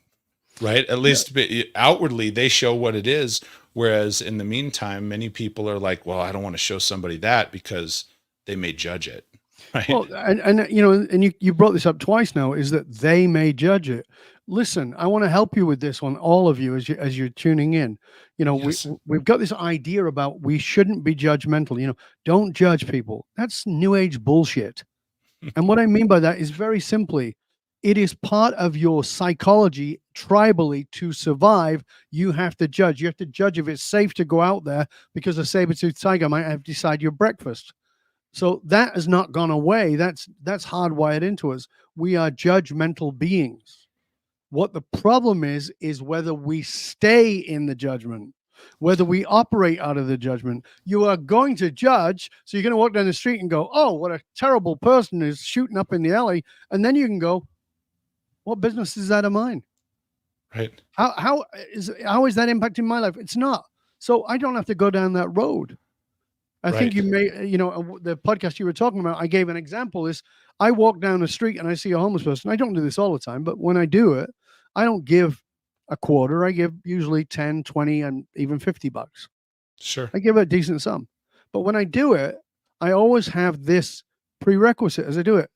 right? At Yeah. least outwardly they show what it is. Whereas in the meantime, many people are like, well, I don't want to show somebody that because they may judge it, right? Well, and you brought this up twice now, is that they may judge it. Listen, I want to help you with this one, all of you, as you're tuning in. Yes. We've got this idea about we shouldn't be judgmental. Don't judge people. That's new age bullshit. And what I mean by that is very simply, it is part of your psychology tribally to survive. You have to judge. You have to judge if it's safe to go out there because a saber-toothed tiger might have decided your breakfast. So that has not gone away. That's hardwired into us. We are judgmental beings. What the problem is whether we stay in the judgment, whether we operate out of the judgment. You are going to judge, so you're going to walk down the street and go, "Oh, what a terrible person is shooting up in the alley," and then you can go, "What business is that of mine? Right. How is that impacting my life? It's not." So I don't have to go down that road. I think Right. you may, the podcast you were talking about, I gave an example is I walk down the street and I see a homeless person. I don't do this all the time, but when I do it, I don't give a quarter. I give usually 10, 20, and even $50. Sure. I give a decent sum. But when I do it, I always have this prerequisite as I do it.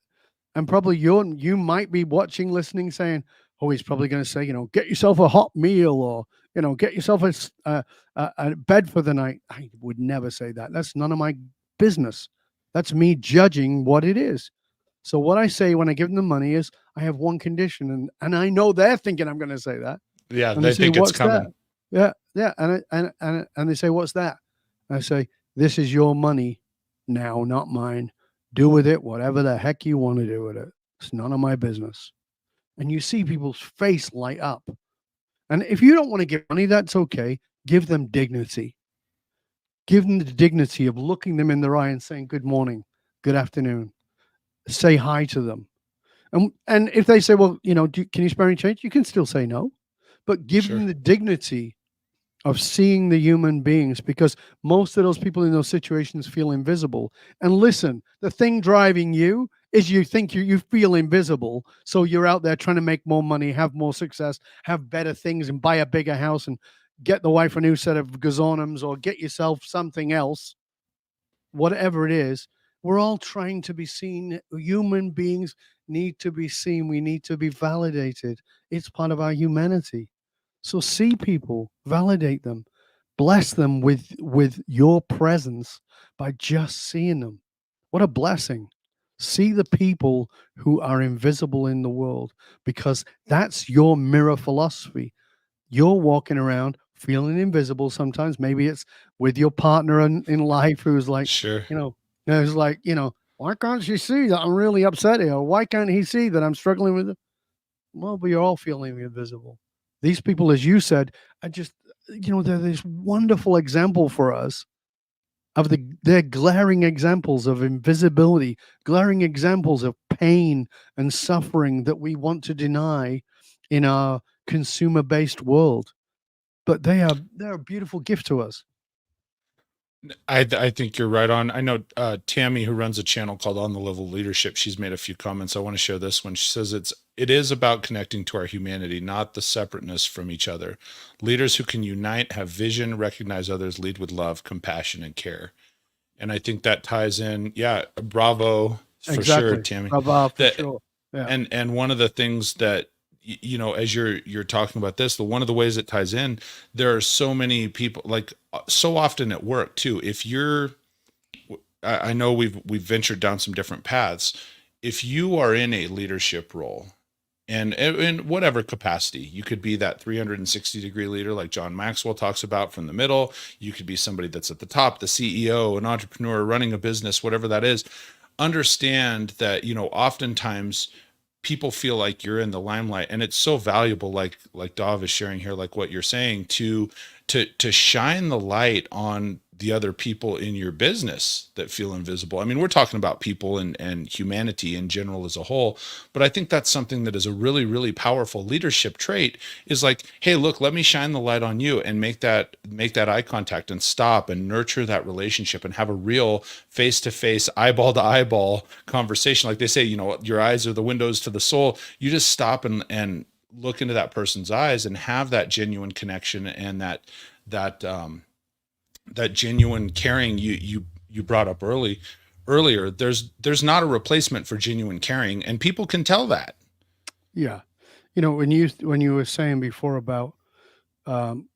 And probably you might be watching, listening, saying, "Oh, he's probably going to say, get yourself a hot meal, or get yourself a bed for the night." I would never say that. That's none of my business. That's me judging what it is. So what I say when I give them the money is, I have one condition, and I know they're thinking I'm going to say that, Yeah. and they They say, think it's "What's that?" coming. Yeah, yeah, and they say, "What's that?" And I say, "This is your money now, not mine. Do with it whatever the heck you want to do with it. It's none of my business." And you see people's face light up. And if you don't want to give money, that's okay. Give them dignity. Give them the dignity of looking them in their eye and saying, "Good morning, good afternoon." Say hi to them. And if they say, "Well, can you spare any change?" You can still say no, but give Sure. them the dignity of seeing the human beings, because most of those people in those situations feel invisible. And listen, the thing driving you is you think you feel invisible. So you're out there trying to make more money, have more success, have better things, and buy a bigger house and get the wife a new set of gazonums or get yourself something else, whatever it is. We're all trying to be seen. Human beings need to be seen. We need to be validated. It's part of our humanity. So see people, validate them, bless them with your presence by just seeing them. What a blessing. See the people who are invisible in the world, because that's your mirror philosophy. You're walking around feeling invisible sometimes. Maybe it's with your partner in life who's like, Sure. you know, who's like, why can't she see that I'm really upset here? Or why can't he see that I'm struggling with it? Well, but you're all feeling invisible. These people, as you said, are just, they're this wonderful example for us of they're glaring examples of invisibility, glaring examples of pain and suffering that we want to deny in our consumer-based world. But they're a beautiful gift to us. I think you're right on. I know Tammy, who runs a channel called On the Level Leadership, she's made a few comments. I want to share this one. She says it is about connecting to our humanity, not the separateness from each other. Leaders who can unite, have vision, recognize others, lead with love, compassion, and care. And I think that ties in. Yeah, bravo for sure, Exactly. Tammy. Bravo, for That sure. Yeah. and one of the things that as you're talking about this, the one of the ways it ties in, there are so many people, like so often at work too. If you're I know we've ventured down some different paths. If you are in a leadership role, and in whatever capacity, you could be that 360-degree leader like John Maxwell talks about from the middle. You could be somebody that's at the top, the CEO, an entrepreneur running a business, whatever that is. Understand that oftentimes people feel like you're in the limelight, and it's so valuable, like Dov is sharing here, like what you're saying, to shine the light on the other people in your business that feel invisible. I mean, we're talking about people and humanity in general as a whole, but I think that's something that is a really, really powerful leadership trait, is like, hey, look, let me shine the light on you, and make that eye contact, and stop and nurture that relationship, and have a real face-to-face, eyeball to eyeball conversation. Like they say, your eyes are the windows to the soul. You just stop and look into that person's eyes and have that genuine connection, and that that genuine caring you brought up earlier. There's not a replacement for genuine caring, and people can tell that. Yeah. When you were saying before about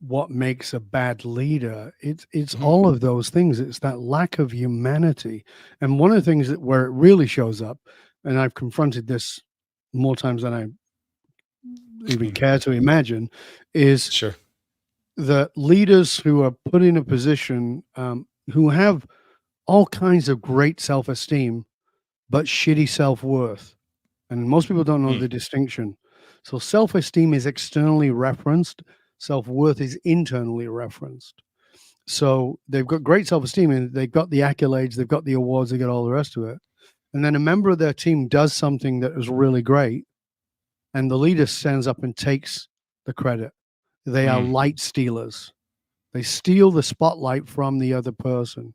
what makes a bad leader, it's Mhm. all of those things. It's that lack of humanity. And one of the things that where it really shows up, and I've confronted this more times than I even care to imagine, is Sure. the leaders who are put in a position, who have all kinds of great self-esteem but shitty self-worth. And most people don't know Mm. the distinction. So self-esteem is externally referenced, self-worth is internally referenced. So they've got great self-esteem and they've got the accolades, they've got the awards, they got all the rest of it. And then a member of their team does something that is really great, and the leader stands up and takes the credit. They are Mm. light stealers. They steal the spotlight from the other person.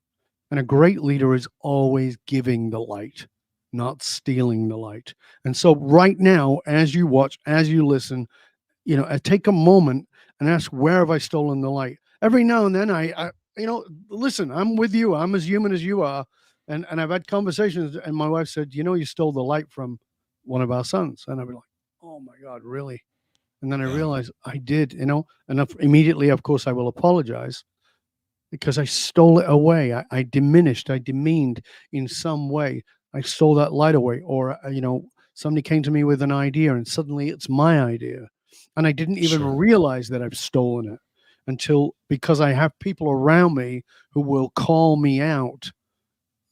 And a great leader is always giving the light, not stealing the light. And so, right now, as you watch, as you listen, take a moment and ask, where have I stolen the light? Every now and then, listen, I'm with you. I'm as human as you are. And I've had conversations, and my wife said, you stole the light from one of our sons. And I'd be like, oh my God, really? And then I Yeah. realized I did, and immediately, of course, I will apologize because I stole it away. I diminished, I demeaned in some way. I stole that light away, or somebody came to me with an idea, and suddenly it's my idea, and I didn't even Sure. realize that I've stolen it until because I have people around me who will call me out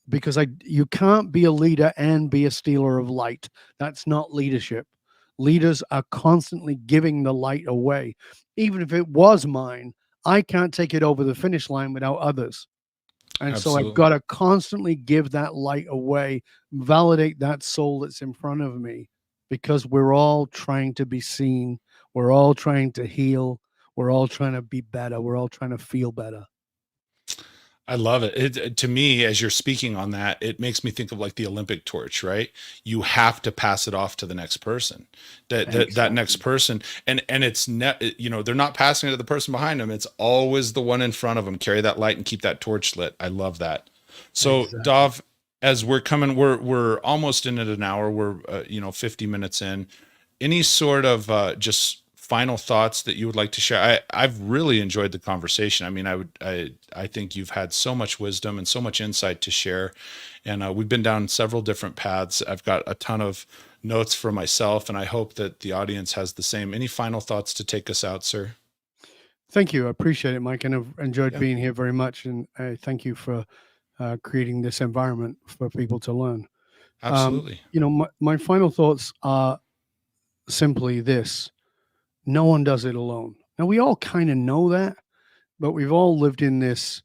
because you can't be a leader and be a stealer of light. That's not leadership. Leaders are constantly giving the light away. Even if it was mine, I can't take it over the finish line without others. And so I've Absolutely. got to constantly give that light away, validate that soul that's in front of me, because we're all trying to be seen. We're all trying to heal. We're all trying to be better. We're all trying to feel better. I love it. To me, as you're speaking on that, it makes me think of like the Olympic torch, right? You have to pass it off to the next person. That next Exactly. person, and they're not passing it to the person behind them. It's always the one in front of them. Carry that light and keep that torch lit. I love that. So, Exactly. Dov, as we're almost in at an hour. We're 50 minutes in. Any sort of just final thoughts that you would like to share? I've really enjoyed the conversation. I mean, I think you've had so much wisdom and so much insight to share, and we've been down several different paths. I've got a ton of notes for myself, and I hope that the audience has the same. Any final thoughts to take us out, sir? Thank you. I appreciate it, Mike, and I've enjoyed Yeah, being here very much. And I thank you for creating this environment for people to learn. absolutely. My final thoughts are simply this: no one does it alone. Now, we all kind of know that, but we've all lived in this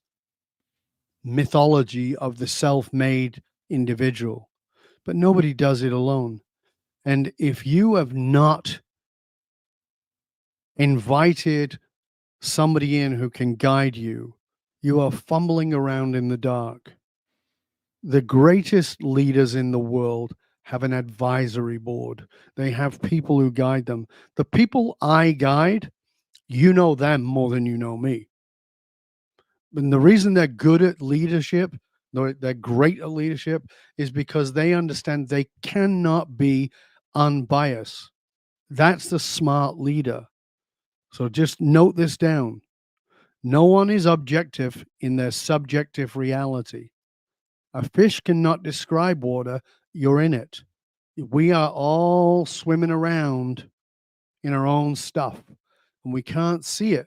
mythology of the self-made individual, but nobody does it alone. And if you have not invited somebody in who can guide you, you are fumbling around in the dark. The greatest leaders in the world have an advisory board. They have people who guide them. The people I guide, you know them more than you know me. And the reason they're good at leadership, they're great at leadership, is because they understand they cannot be unbiased. That's the smart leader. So just note this down. No one is objective in their subjective reality. A fish cannot describe water, you're in it. We are all swimming around in our own stuff and we can't see it.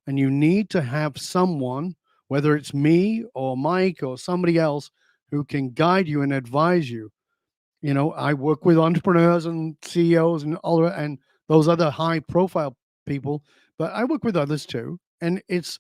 And you need to have someone, whether it's me or Mike or somebody else, who can guide you and advise you. I work with entrepreneurs and CEOs and all of, and those other high profile people, but I work with others too. And it's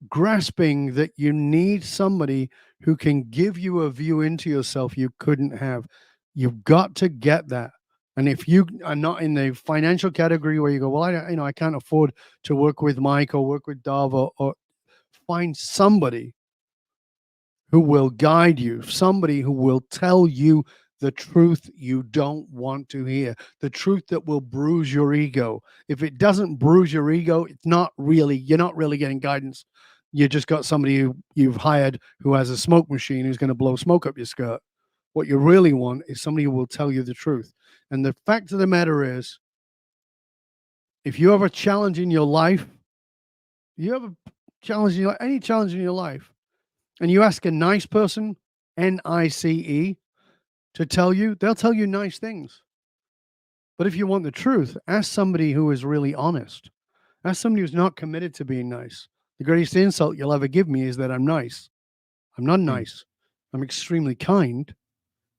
grasping that you need somebody who can give you a view into yourself you couldn't have. You've got to get that. And if you are not in the financial category where you go, well, I can't afford to work with Mike or work with Dov, or find somebody who will guide you, somebody who will tell you the truth you don't want to hear, the truth that will bruise your ego. If it doesn't bruise your ego, you're not really getting guidance. You just got somebody who you've hired who has a smoke machine who's going to blow smoke up your skirt. What you really want is somebody who will tell you the truth. And the fact of the matter is, if you have a challenge in your life, any challenge in your life, and you ask a nice person, NICE, to tell you, they'll tell you nice things. But if you want the truth, ask somebody who is really honest. Ask somebody who's not committed to being nice. The greatest insult you'll ever give me is that I'm nice. I'm not Hmm. nice. I'm extremely kind.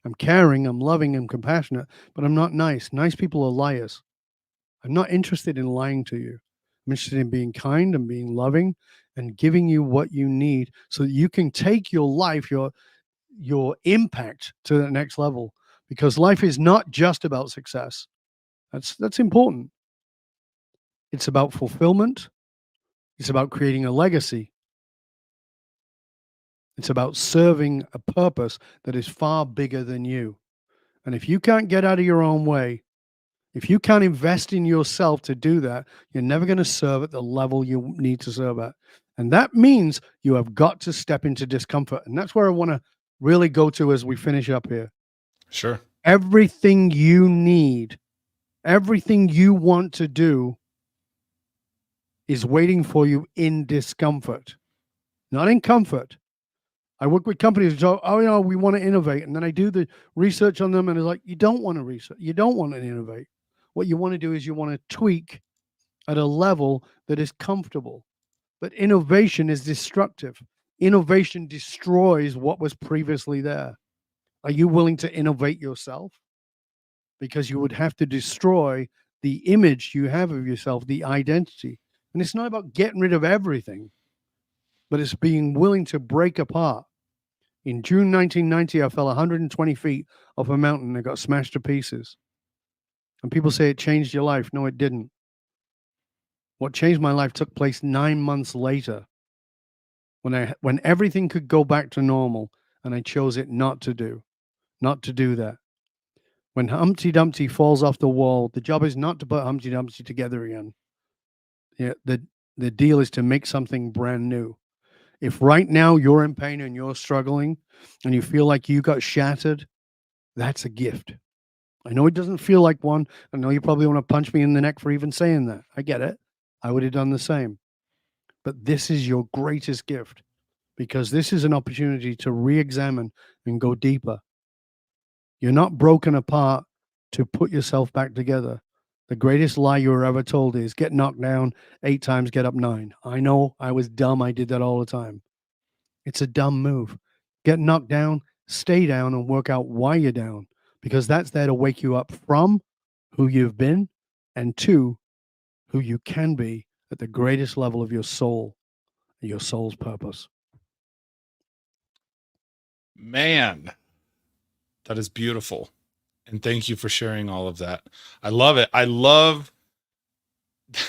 I'm caring. I'm loving. I'm compassionate. But I'm not nice. Nice people are liars. I'm not interested in lying to you. I'm interested in being kind and being loving and giving you what you need so that you can take your life, your impact to the next level. Because life is not just about success. That's important. It's about fulfillment. It's about creating a legacy. It's about serving a purpose that is far bigger than you. And if you can't get out of your own way, if you can't invest in yourself to do that, you're never going to serve at the level you need to serve at. And that means you have got to step into discomfort. And that's where I want to really go to as we finish up here. Sure. Everything you need, everything you want to do is waiting for you in discomfort, not in comfort. I work with companies who say, we want to innovate. And then I do the research on them and it's like, you don't want to research. You don't want to innovate. What you want to do is you want to tweak at a level that is comfortable. But innovation is destructive. Innovation destroys what was previously there. Are you willing to innovate yourself? Because you would have to destroy the image you have of yourself, the identity. And it's not about getting rid of everything, but it's being willing to break apart. In June 1990, I fell 120 feet off a mountain and got smashed to pieces. And people say it changed your life. No, it didn't. What changed my life took place 9 months later when everything could go back to normal, and I chose it not to do that. When Humpty Dumpty falls off the wall, the job is not to put Humpty Dumpty together again. Yeah, the deal is to make something brand new. If right now you're in pain and you're struggling and you feel like you got shattered, that's a gift. I know it doesn't feel like one. I know you probably want to punch me in the neck for even saying that. I get it. I would have done the same. But this is your greatest gift, because this is an opportunity to re-examine and go deeper. You're not broken apart to put yourself back together. The greatest lie you were ever told is get knocked down 8 times, get up 9. I know I was dumb. I did that all the time. It's a dumb move. Get knocked down, stay down, and work out why you're down, because that's there to wake you up from who you've been and to who you can be at the greatest level of your soul, your soul's purpose. Man, that is beautiful. And thank you for sharing all of that. I love it. I love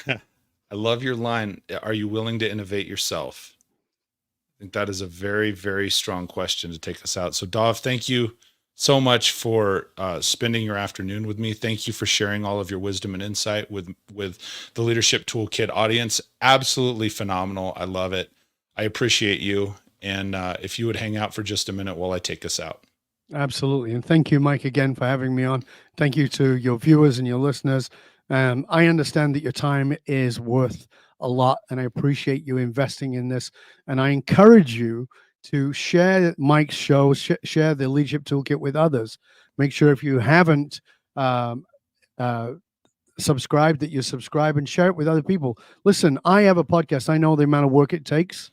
I love your line. Are you willing to innovate yourself? I think that is a very, very strong question to take us out. So Dov, thank you so much for spending your afternoon with me. Thank you for sharing all of your wisdom and insight with the Leadership Toolkit audience. Absolutely phenomenal. I love it. I appreciate you. And if you would hang out for just a minute while I take us out. Absolutely. And thank you, Mike, again for having me on. Thank you to your viewers and your listeners. I understand that your time is worth a lot, and I appreciate you investing in this. And I encourage you to share Mike's show, share the Leadership Toolkit with others. Make sure if you haven't subscribed, that you subscribe and share it with other people. Listen, I have a podcast. I know the amount of work it takes.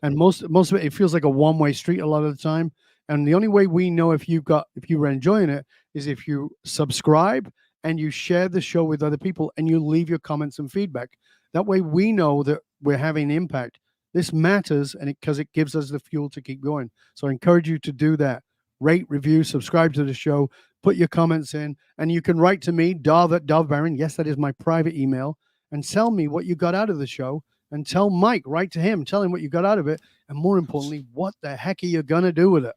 And most of it feels like a one-way street a lot of the time. And the only way we know if you were enjoying it is if you subscribe and you share the show with other people and you leave your comments and feedback. That way we know that we're having impact. This matters, and because it gives us the fuel to keep going. So I encourage you to do that. Rate, review, subscribe to the show, put your comments in, and you can write to me, Dov at Dov Baron. Yes, that is my private email, and tell me what you got out of the show. And tell Mike, write to him, tell him what you got out of it. And more importantly, what the heck are you going to do with it?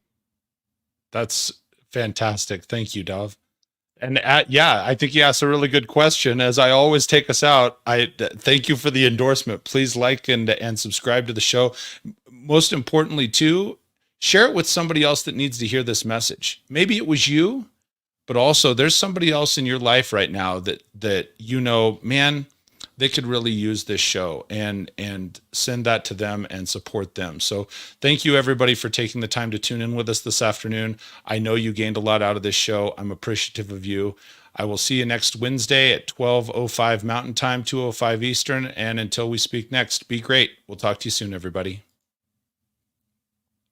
That's fantastic. Thank you, Dov. And yeah, I think you asked a really good question. As I always take us out, I thank you for the endorsement. Please like and subscribe to the show. Most importantly, too, share it with somebody else that needs to hear this message. Maybe it was you, but also there's somebody else in your life right now that you know, man, they could really use this show, and send that to them and support them. So thank you everybody for taking the time to tune in with us this afternoon. I know you gained a lot out of this show. I'm appreciative of you. I will see you next Wednesday at 12:05 Mountain Time, 2:05 Eastern. And until we speak next, be great. We'll talk to you soon, everybody.